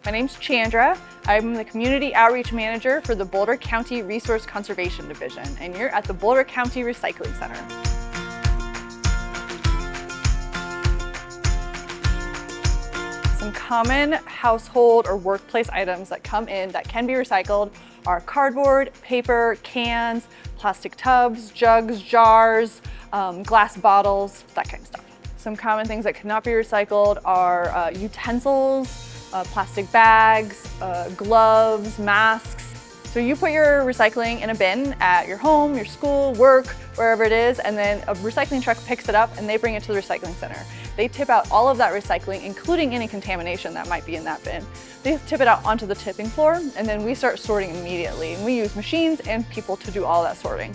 My name's Chandra. I'm the Community Outreach Manager for the Boulder County Resource Conservation Division, and you're at the Boulder County Recycling Center. Some common household or workplace items that come in that can be recycled are cardboard, paper, cans, plastic tubs, jugs, jars, glass bottles, that kind of stuff. Some common things that cannot be recycled are utensils, plastic bags, gloves, masks. So you put your recycling in a bin at your home, your school, work, wherever it is, and then a recycling truck picks it up and they bring it to the recycling center. They tip out all of that recycling, including any contamination that might be in that bin. They tip it out onto the tipping floor, and then we start sorting immediately. And we use machines and people to do all that sorting.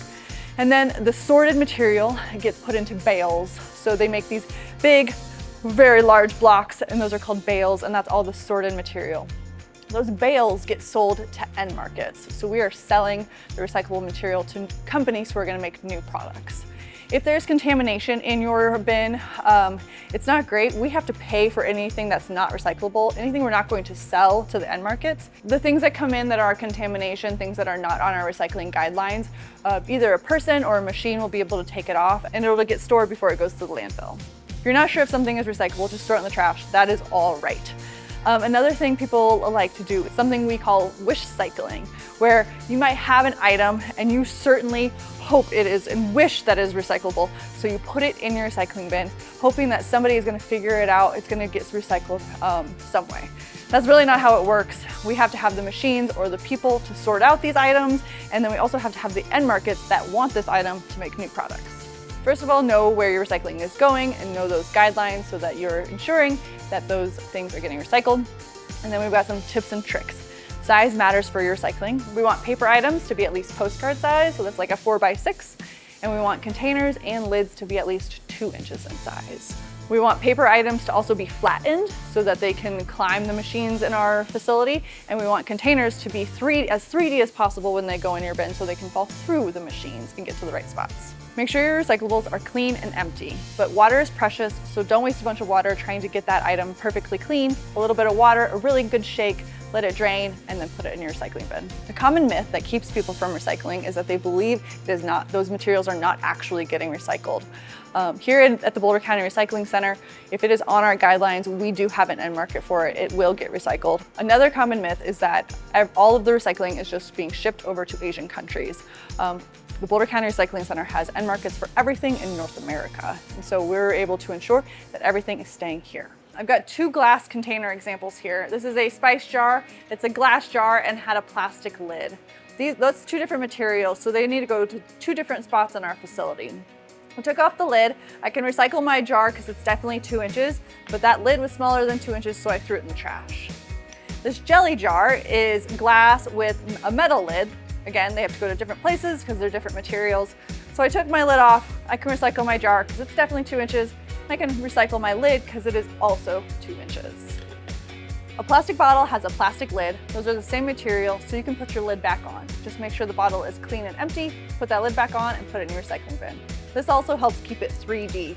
And then the sorted material gets put into bales. So they make these big, very large blocks, and those are called bales, and that's all the sorted material. Those bales get sold to end markets. So we are selling the recyclable material to companies who are going to make new products. If there's contamination in your bin, it's not great. We have to pay for anything that's not recyclable, anything we're not going to sell to the end markets. The things that come in that are contamination, things that are not on our recycling guidelines, either a person or a machine will be able to take it off, and it'll get stored before it goes to the landfill. If you're not sure if something is recyclable, just throw it in the trash. That is all right. Another thing people like to do is something we call wish cycling, where you might have an item and you certainly hope it is and wish that it is recyclable. So you put it in your recycling bin, hoping that somebody is going to figure it out. It's going to get recycled some way. That's really not how it works. We have to have the machines or the people to sort out these items, and then we also have to have the end markets that want this item to make new products. First of all, know where your recycling is going and know those guidelines so that you're ensuring that those things are getting recycled. And then we've got some tips and tricks. Size matters for your recycling. We want paper items to be at least postcard size, so that's like a 4x6. And we want containers and lids to be at least 2 inches in size. We want paper items to also be flattened so that they can climb the machines in our facility. And we want containers to be as 3D as possible when they go in your bin so they can fall through the machines and get to the right spots. Make sure your recyclables are clean and empty, but water is precious, so don't waste a bunch of water trying to get that item perfectly clean. A little bit of water, a really good shake, let it drain, and then put it in your recycling bin. The common myth that keeps people from recycling is that they believe those materials are not actually getting recycled. Here at the Boulder County Recycling Center, if it is on our guidelines, we do have an end market for it. It will get recycled. Another common myth is that all of the recycling is just being shipped over to Asian countries. The Boulder County Recycling Center has end markets for everything in North America, and so we're able to ensure that everything is staying here. I've got 2 glass container examples here. This is a spice jar. It's a glass jar and had a plastic lid. That's 2 different materials, so they need to go to 2 different spots in our facility. I took off the lid. I can recycle my jar because it's definitely 2 inches, but that lid was smaller than 2 inches, so I threw it in the trash. This jelly jar is glass with a metal lid. Again, they have to go to different places because they're different materials. So I took my lid off. I can recycle my jar because it's definitely 2 inches. I can recycle my lid because it is also 2 inches. A plastic bottle has a plastic lid. Those are the same material, so you can put your lid back on. Just make sure the bottle is clean and empty, put that lid back on, and put it in your recycling bin. This also helps keep it 3D.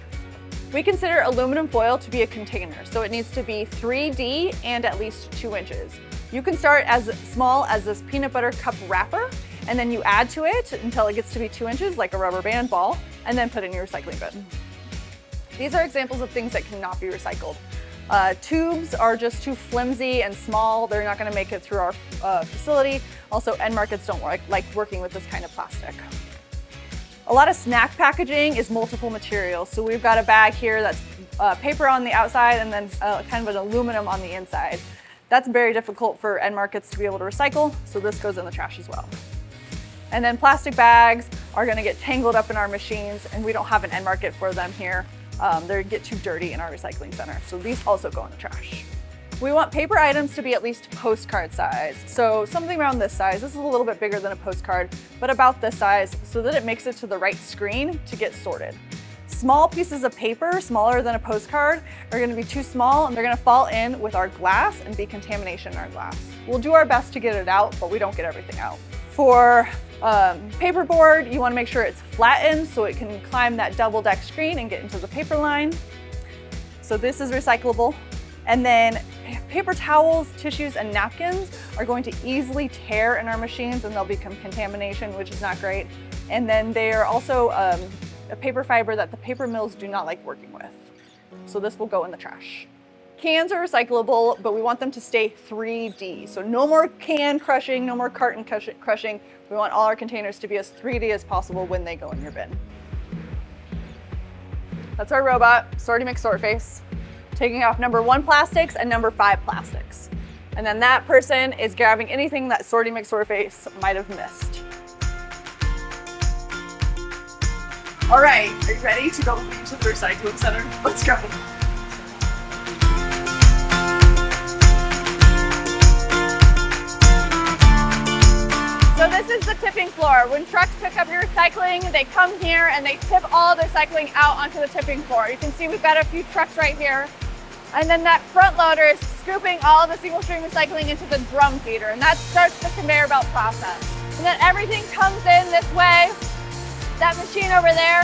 We consider aluminum foil to be a container, so it needs to be 3D and at least 2 inches. You can start as small as this peanut butter cup wrapper, and then you add to it until it gets to be 2 inches, like a rubber band ball, and then put it in your recycling bin. These are examples of things that cannot be recycled. Tubes are just too flimsy and small. They're not going to make it through our facility. Also, end markets don't like working with this kind of plastic. A lot of snack packaging is multiple materials. So we've got a bag here that's paper on the outside and then kind of an aluminum on the inside. That's very difficult for end markets to be able to recycle, so this goes in the trash as well. And then plastic bags are going to get tangled up in our machines, and we don't have an end market for them here. They get too dirty in our recycling center, so these also go in the trash. We want paper items to be at least postcard size. So something around this size. This is a little bit bigger than a postcard, but about this size so that it makes it to the right screen to get sorted. Small pieces of paper, smaller than a postcard, are going to be too small and they're going to fall in with our glass and be contamination in our glass. We'll do our best to get it out, but we don't get everything out. For paperboard, you want to make sure it's flattened so it can climb that double deck screen and get into the paper line. So this is recyclable. And then paper towels, tissues, and napkins are going to easily tear in our machines and they'll become contamination, which is not great. And then they are also a paper fiber that the paper mills do not like working with. So this will go in the trash. Cans are recyclable, but we want them to stay 3D. So no more can crushing, no more carton crushing. We want all our containers to be as 3D as possible when they go in your bin. That's our robot, Sorty McSortface, taking off number 1 plastics and number 5 plastics. And then that person is grabbing anything that Sorty McSortface might have missed. All right, are you ready to go into the recycling center? Let's go. So this is the tipping floor. When trucks pick up your recycling, they come here and they tip all the recycling out onto the tipping floor. You can see we've got a few trucks right here. And then that front loader is scooping all of the single stream recycling into the drum feeder, and that starts the conveyor belt process. And then everything comes in this way. That machine over there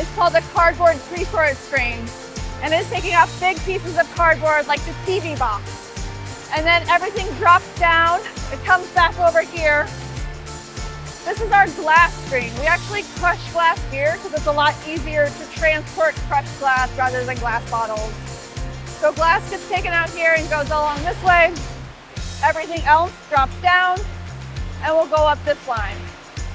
is called the cardboard pre-storage screen, and it's taking off big pieces of cardboard like the TV box. And then everything drops down, it comes back over here. This is our glass screen. We actually crush glass here because it's a lot easier to transport crushed glass rather than glass bottles. So glass gets taken out here and goes along this way. Everything else drops down and will go up this line.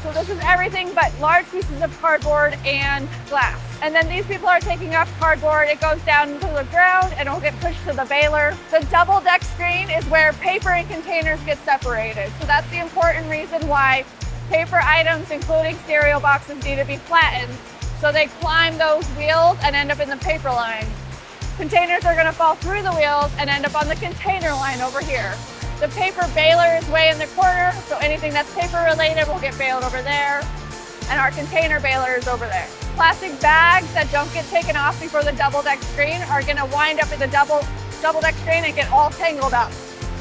So this is everything but large pieces of cardboard and glass. And then these people are taking off cardboard. It goes down into the ground and it will get pushed to the baler. The double deck screen is where paper and containers get separated. So that's the important reason why paper items, including cereal boxes, need to be flattened. So they climb those wheels and end up in the paper line. Containers are gonna fall through the wheels and end up on the container line over here. The paper baler is way in the corner, so anything that's paper related will get baled over there. And our container baler is over there. Plastic bags that don't get taken off before the double deck screen are gonna wind up in the double deck screen and get all tangled up.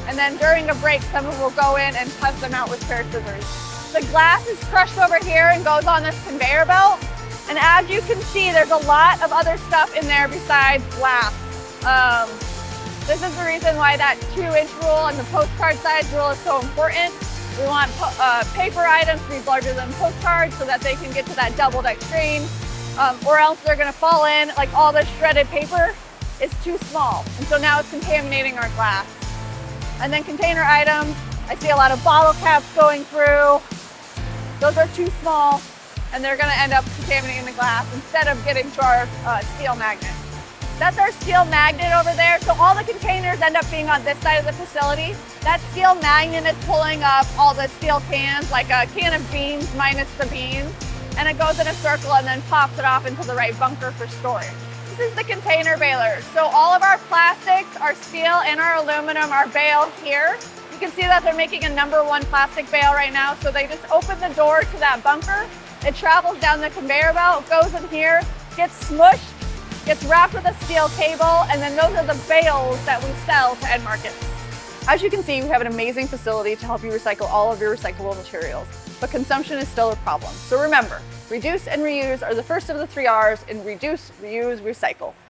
And then during a break, someone will go in and cut them out with pair of scissors. The glass is crushed over here and goes on this conveyor belt. And as you can see, there's a lot of other stuff in there besides glass. This is the reason why that 2-inch rule and the postcard size rule is so important. We want paper items to be larger than postcards so that they can get to that double deck screen, or else they're gonna fall in. Like all the shredded paper is too small. And so now it's contaminating our glass. And then container items, I see a lot of bottle caps going through. Those are too small and they're gonna end up contaminating the glass instead of getting to our steel magnet. That's our steel magnet over there. So all the containers end up being on this side of the facility. That steel magnet is pulling up all the steel cans, like a can of beans minus the beans, and it goes in a circle and then pops it off into the right bunker for storage. This is the container baler. So all of our plastics, our steel, and our aluminum are baled here. You can see that they're making a number 1 plastic bale right now. So they just open the door to that bunker. It travels down the conveyor belt, goes in here, gets smushed, gets wrapped with a steel cable, and then those are the bales that we sell to end markets. As you can see, we have an amazing facility to help you recycle all of your recyclable materials, but consumption is still a problem. So remember, reduce and reuse are the first of the 3 R's in reduce, reuse, recycle.